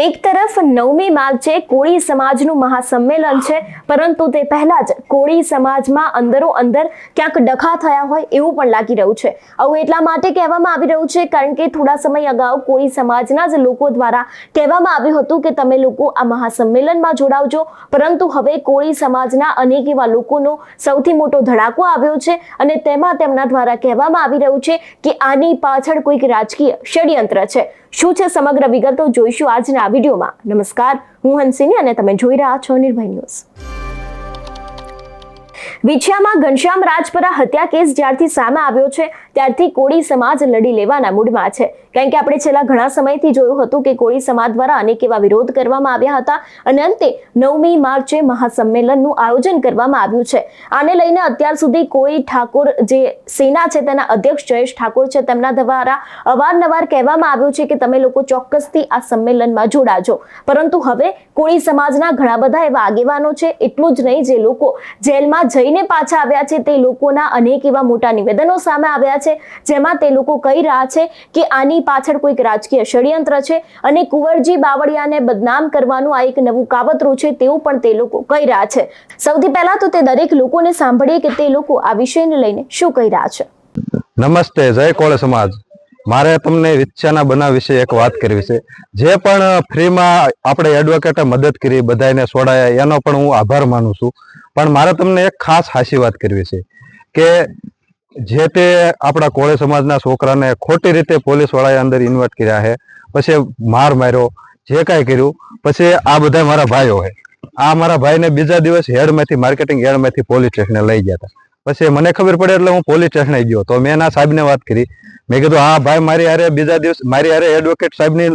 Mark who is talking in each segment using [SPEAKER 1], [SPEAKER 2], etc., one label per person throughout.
[SPEAKER 1] એક તરફ 9મી માર્ચે કોળી સમાજનું મહાસંમેલન છે, પરંતુ તે પહેલા જ કોળી સમાજમાં અંદરો અંદર ક્યાંક ડખા થયા હોય એવું પણ લાગી રહ્યું છે। આવું એટલા માટે કહેવામાં આવી રહ્યું છે કારણ કે થોડા સમય અગાઉ કોળી સમાજના જ લોકો દ્વારા કહેવામાં આવ્યું હતું કે તમે લોકો આ મહાસંમેલનમાં જોડાવજો, પરંતુ હવે કોળી સમાજના અનેક એવા લોકોનો સૌથી મોટો ધડાકો આવ્યો છે અને તેમાં તેમના દ્વારા કહેવામાં આવી રહ્યું છે કે આની પાછળ કોઈક રાજકીય ષડયંત્ર છે। શું છે સમગ્ર વિગતો જોઈશું આજના આ વિડીયોમાં। નમસ્કાર, હું હંસિની અને તમે જોઈ રહ્યા છો નિર્ભય ન્યૂઝ। વિછિયામાં ઘનશ્યામ રાજપરા હત્યા કેસ જ્યારથી સામે આવ્યો છે ત્યારથી કોળી સમાજ લડી લેવાના મૂડમાં છે, કારણ કે આપણે છેલ્લા ઘણા સમયથી જોયું હતું કે કોળી સમાજ દ્વારા અનેક એવા વિરોધ કરવામાં આવ્યા હતા અને અંતે 9મી માર્ચે મહાસંમેલનનું આયોજન કરવામાં આવ્યું છે। આને લઈને અત્યાર સુધી કોળી ઠાકોર જે સેના છે તેના અધ્યક્ષ જયેશ ઠાકોર છે તેમના દ્વારા અવારનવાર કહેવામાં આવ્યું છે કે તમે લોકો ચોક્કસથી આ સંમેલનમાં જોડાજો, પરંતુ હવે કોળી સમાજના ઘણા બધા એવા આગેવાનો છે, એટલું જ નહીં જે લોકો જેલમાં જઈને પાછા આવ્યા છે તે લોકોના અનેક એવા મોટા નિવેદનો સામે આવ્યા છે, જેમાં તે લોકો કહી રહ્યા છે કે આની પાછળ કોઈક રાજકીય ષડયંત્ર છે અને કુંવરજી બાવળિયાને બદનામ કરવાનું આ એક નવું કાવતરું છે તેવું પણ તે લોકો કહી રહ્યા છે। સૌથી પહેલા તો તે દરેક લોકોને સાંભળીએ કે તે લોકો આ વિષયને લઈને શું કહી રહ્યા છે।
[SPEAKER 2] નમસ્તે, જય કોળી સમાજ। મારે તમને વિછિયાના બનાવ વિશે એક વાત કરવી છે। જે પણ ફ્રીમાં આપણે એડવોકેટે મદદ કરી, બધાને છોડાયા, એનો પણ હું આભાર માનું છું, પણ મારે તમને એક ખાસ હાસી વાત કરવી છે કે જે તે આપણા કોળી સમાજના છોકરાને ખોટી રીતે પોલીસ વાળાએ અંદર ઇન્વાઇટ કર્યા છે, પછી માર માર્યો, જે કાંઈ કર્યું, પછી આ બધા મારા ભાઈઓ છે। આ મારા ભાઈને બીજા દિવસ હેડમાંથી માર્કેટિંગ હેડમાંથી પોલીસ સ્ટેશને લઈ ગયા હતા। પછી મને ખબર પડે એટલે હું પોલીસ સ્ટેશને ગયો તો મેં એના સાહેબને વાત કરી। મેં કીધું હા ભાઈ, મારી હારે બીજા દિવસ મારી હારે એડવોકેટ સાહેબની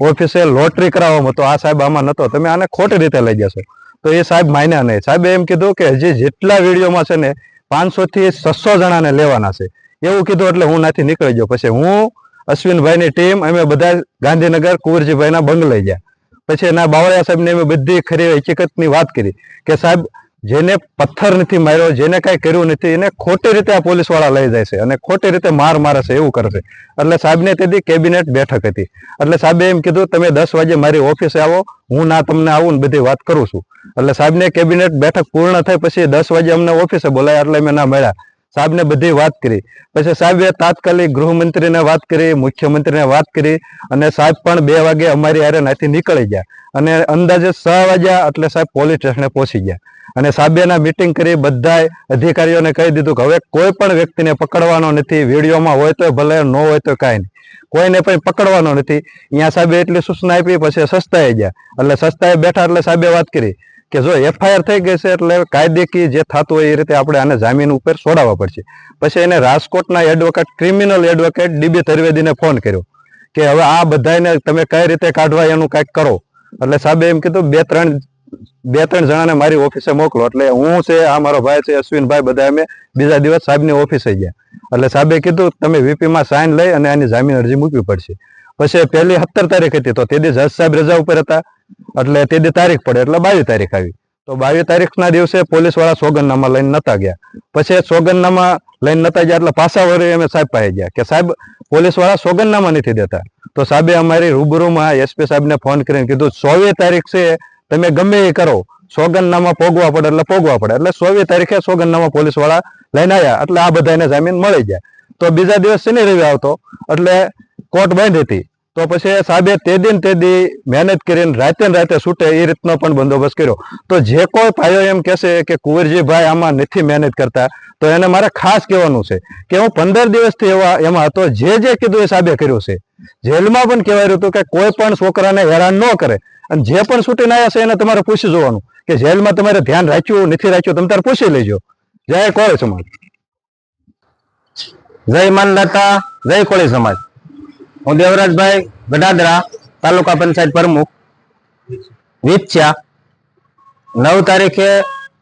[SPEAKER 2] ઓફિસે લોટરી કરાવવામાં હતો, આ સાહેબ આમાં નતો, તમે આને ખોટી રીતે લઈ જશો। તો એ સાહેબ માન્યા નહીં। સાહેબે એમ કીધું કે હજી જેટલા વિડીયોમાં છે ને 500 થી 600 જણાને લેવાના છે એવું કીધું, એટલે હું ત્યાંથી નીકળી ગયો। પછી હું, અશ્વિનભાઈની ટીમ, અમે બધા ગાંધીનગર કુંવરજીભાઈના બંગલે ગયા। પછી એના બાવળિયા સાહેબને અમે બધી ખરી હકીકતની વાત કરી કે સાહેબ જેને પથ્થર નથી માર્યો, જેને કાંઈ કર્યું નથી, એને ખોટી રીતે આ પોલીસ વાળા લઈ જાય છે અને ખોટી રીતે માર મારે છે એવું કરે છે। એટલે સાહેબને તેથી કેબિનેટ બેઠક હતી, એટલે સાહેબે એમ કીધું તમે 10 વાગે મારી ઓફિસે આવો, હું ના તમને આવું ને બધી વાત કરું છું। એટલે સાહેબને કેબિનેટ બેઠક પૂર્ણ થઈ પછી 10 વાગે અમને ઓફિસે બોલાયા, એટલે અમે ના મળ્યા। સાહેબને બધી વાત કરી, પછી સાહેબે તાત્કાલિક ગૃહમંત્રીને વાત કરી, મુખ્યમંત્રીને વાત કરી અને સાહેબ પણ 2 વાગે અમારી હારે ત્યાંથી નીકળી ગયા અને અંદાજે 6 વાગ્યા એટલે સાહેબ પોલીસ સ્ટેશને પહોંચી ગયા અને સાહેબેના મીટિંગ કરી, બધા અધિકારીઓને કહી દીધું કે હવે કોઈ પણ વ્યક્તિને પકડવાનો નથી, વિડીયોમાં હોય તો ભલે, ન હોય તો કાંઈ નહીં, કોઈને પણ પકડવાનો નથી। અહીંયા સાહેબે એટલી સૂચના આપી। પછી સસ્તાએ ગયા, એટલે સસ્તાએ બેઠા એટલે સાહેબે વાત કરી કે જો એફઆઈઆર થઈ ગઈ છે એટલે કાયદેકીય જે થતું હોય એ રીતે આપણે આને જામીન ઉપર છોડાવવા પડશે। પછી એને રાજકોટના એડવોકેટ, ક્રિમિનલ એડવોકેટ ડીબી ધર્વેદીને ફોન કર્યો કે હવે આ બધાને તમે કઈ રીતે કાઢવા એનું કાંઈક કરો। એટલે સાહેબે એમ કીધું બે ત્રણ જણાને મારી ઓફિસે મોકલો। એટલે હું છે, આ મારો ભાઈ છે અશ્વિનભાઈ, બધા અમે બીજા દિવસ સાહેબની ઓફિસે ગયા। એટલે સાહેબે કીધું તમે વીપીમાં સાઇન લઈ અને આની જામીન અરજી મૂકવી પડશે। પછી પહેલી 17 તારીખ હતી, તો તે દી જજ સાહેબ રજા ઉપર હતા, એટલે તે દી તારીખ પડે એટલે 22 તારીખ આવી। તો 22 તારીખના દિવસે પોલીસ વાળા સોગંદનામા લઈને નતા ગયા। પછી સોગંદનામા લઈને નતા ગયા એટલે પાછા વળી અમે સાહેબ પાસે ગયા કે સાહેબ પોલીસ વાળા સોગંદનામા નથી દેતા। તો સાહેબે અમારી રૂબરૂમાં એસપી સાહેબને ફોન કરીને કીધું 24 તારીખ છે, તમે ગમે એ કરો, સોગંદનામા પોગવા પડે એટલે પોગવા પડે। એટલે 24 તારીખે સોગંદનામા પોલીસ વાળા લઈને આવ્યા, એટલે આ બધાને જામીન મળી ગયા। તો બીજા દિવસ શનિ રવિ આવતો એટલે કોર્ટ બંધ હતી। તો પછી સાહેબે તે દી મહેનત કરીને રાતે છૂટે એ રીતનો પણ બંદોબસ્ત કર્યો। તો જે કોઈ ભાઈઓ એમ કહેશે કે કુંવરજીભાઈ આમાં નથી મહેનત કરતા, તો એને મારે ખાસ કહેવાનું છે કે હું 15 દિવસથી એમાં હતો, જે કીધું એ સાહેબે કર્યું છે। જેલમાં પણ કહેવાયું હતું કે કોઈ પણ છોકરાને હેરાન ન કરે, અને જે પણ છૂટીને આવ્યા છે એને તમારે પૂછી જોવાનું કે જેલમાં તમારે ધ્યાન રાખ્યું નથી રાખ્યું, તમે તારે પૂછી લેજો। જય કોળી સમાજ,
[SPEAKER 3] જય માનદાતા, જય કોળી સમાજ। હું દેવરાજભાઈ ગડાદરા, તાલુકા પંચાયત પ્રમુખ, વિછિયા। 9 તારીખે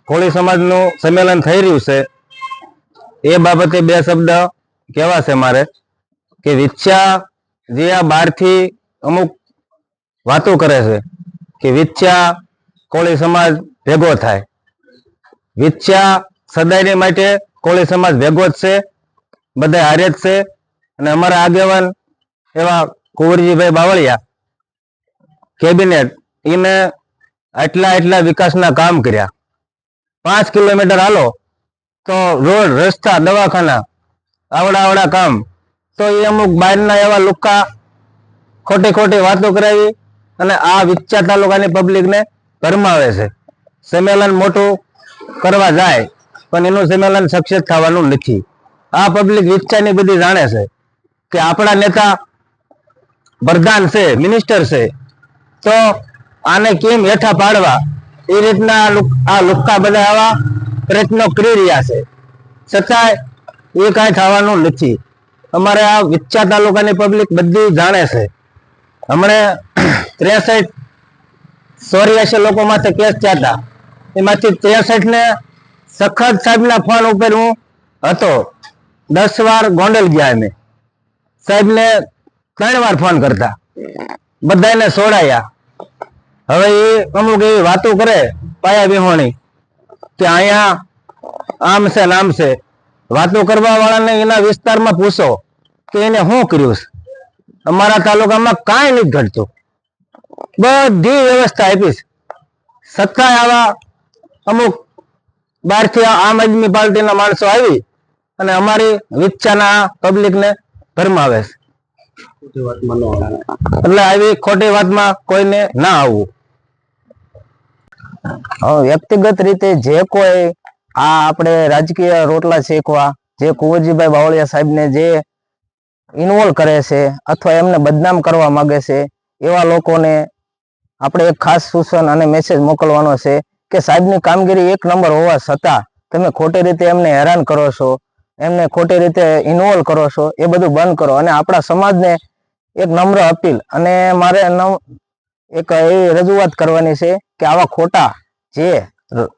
[SPEAKER 3] કોળી સમાજનું સંમેલન થઈ રહ્યું છે, એ બાબતે 2 શબ્દ કહેવા છે મારે કે વિછિયા જે આ બહારથી અમુક વાતો કરે છે કે વિછિયા કોળી સમાજ ભેગો થાય, વિછિયા સદાયની માટે કોળી સમાજ ભેગો જ છે, બધા હારે જ છે। અને અમારા આગેવાન એવા કુંવરજીભાઈ બાવળિયા કેબિનેટ એને એટલા વિકાસના કામ કર્યા. 5 કિલોમીટર હાલો તો રોડ, રસ્તા, દવાખાના, આવડા કામ. તો એ અમુક બહારના એવા લુક્કા ખોટી વાતો કરાવી અને આ વિછ્યા તાલુકાની પબ્લિકને ભરમાવે છે. સંમેલન મોટું કરવા જાય પણ એનું સંમેલન સક્સેસ થવાનું નથી. આ પબ્લિક વિછ્યાની બધી જાણે છે કે આપણા નેતા પ્રધાન છે, મિનિસ્ટર છે, તો આને કેમ હેઠા પાડવા, એ રીતના આ લુક્કા બધા આવા પ્રયત્નો કરી રહ્યા છે. છતાંય એ કાંઈ થવાનું નથી. અમારે આ વિછ્યા તાલુકાની પબ્લિક બધી જાણે છે. હમણે 83 લોકો માથે કેસ થયા હતા. એમાંથી 63 ને સખત સાહેબના ફોન ઉપર હું હતો. 10 વાર ગોંડલ ગયા અમે. સાહેબને 3 વાર ફોન કરતા, બધાને છોડાયા. હવે એ અમુક એવી વાતો કરે પાયા વિહોણી કે અહીંયા આમ છે નામ છે. વાતો કરવા વાળાને એના વિસ્તારમાં પૂછો કે એને શું કર્યું છે. અમારા તાલુકામાં કાંઈ નથી ઘટતું. બધી વ્યવસ્થા આપીશ. છતાંય આવા અમુક બહારથી આમ આદમી પાર્ટીના માણસો આવી અને અમારી વિછ્યાના પબ્લિકને ભરમાવે છે. એટલે આવી ખોટી વાતમાં કોઈને ના આવવું. વ્યક્તિગત રીતે જે કોઈ આ આપણે રાજકીય રોટલા શેકવા, જે કુંવરજીભાઈ બાવળિયા સાહેબને જે ઇન્વોલ્વ કરે છે અથવા એમને બદનામ કરવા માંગે છે, એવા લોકોને આપણે એક ખાસ સૂચન અને મેસેજ મોકલવાનો છે કે સાહેબની કામગીરી 1 નંબર હોવા છતાં તમે ખોટી રીતે એમને હેરાન કરો છો, એમને ખોટી રીતે ઇન્વોલ્વ કરો છો. એ બધું બંધ કરો. અને આપણા સમાજને એક નમ્ર અપીલ અને મારે એક એવી રજૂઆત કરવાની છે કે આવા ખોટા જે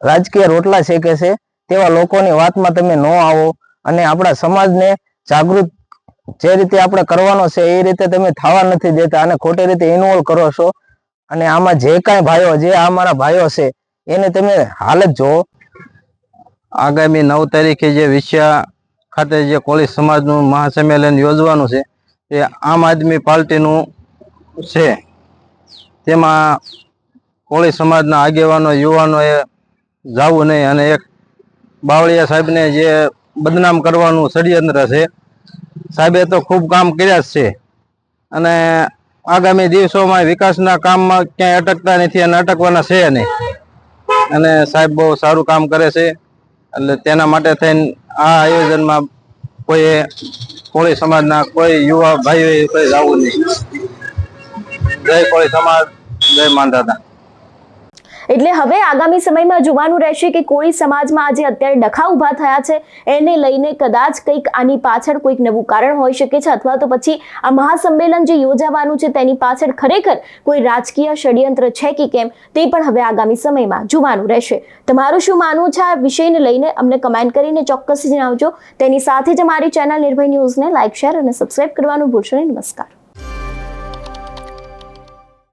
[SPEAKER 3] રાજકીય રોટલા શેકે છે તેવા લોકોની વાતમાં તમે ન આવો અને આપણા સમાજને જાગૃત જે રીતે આપણે કરવાનો છે એ રીતે તમે થવા નથી દેતા અને ખોટી રીતે ઇન્વોલ્વ કરો છો. અને આમાં જે કાંઈ ભાઈઓ, જે અમારા ભાઈઓ છે એને તમે હાલત જોવો.
[SPEAKER 2] આગામી 9 તારીખે જે વિછ્યા ખાતે જે કોળી સમાજનું મહાસંમેલન યોજવાનું છે એ આમ આદમી પાર્ટીનું છે. તેમાં કોળી સમાજના આગેવાનો, યુવાનોએ જવું નહીં અને એક બાવળિયા સાહેબને જે બદનામ કરવાનું ષડયંત્ર છે. સાહેબે તો ખૂબ કામ કર્યા જ છે અને આગામી દિવસોમાં વિકાસના કામમાં ક્યાંય અટકતા નથી અને અટકવાના છે નહીં. અને સાહેબ બહુ સારું કામ કરે છે. એટલે તેના માટે થઈને આ આયોજનમાં કોઈ કોળી સમાજના કોઈ યુવા ભાઈઓએ કોઈ જવું નહીં. જય કોળી સમાજ, જય માંધાતા.
[SPEAKER 1] એટલે હવે આગામી સમયમાં જોવાનું રહેશે કે કોળી સમાજમાં આજે અત્યારે ડખા ઊભા થયા છે એને લઈને કદાચ કંઈક આની પાછળ કોઈક નવું કારણ હોઈ શકે છે અથવા તો પછી આ મહાસંમેલન જે યોજાવાનું છે તેની પાછળ ખરેખર કોઈ રાજકીય ષડયંત્ર છે કે કેમ તે પણ હવે આગામી સમયમાં જોવાનું રહેશે. તમારું શું માનવું છે આ વિષયને લઈને અમને કમેન્ટ કરીને ચોક્કસ જણાવજો. તેની સાથે જ અમારી ચેનલ નિર્ભય ન્યૂઝને લાઇક, શેર અને સબસ્ક્રાઇબ કરવાનું ભૂલશો નહીં. નમસ્કાર.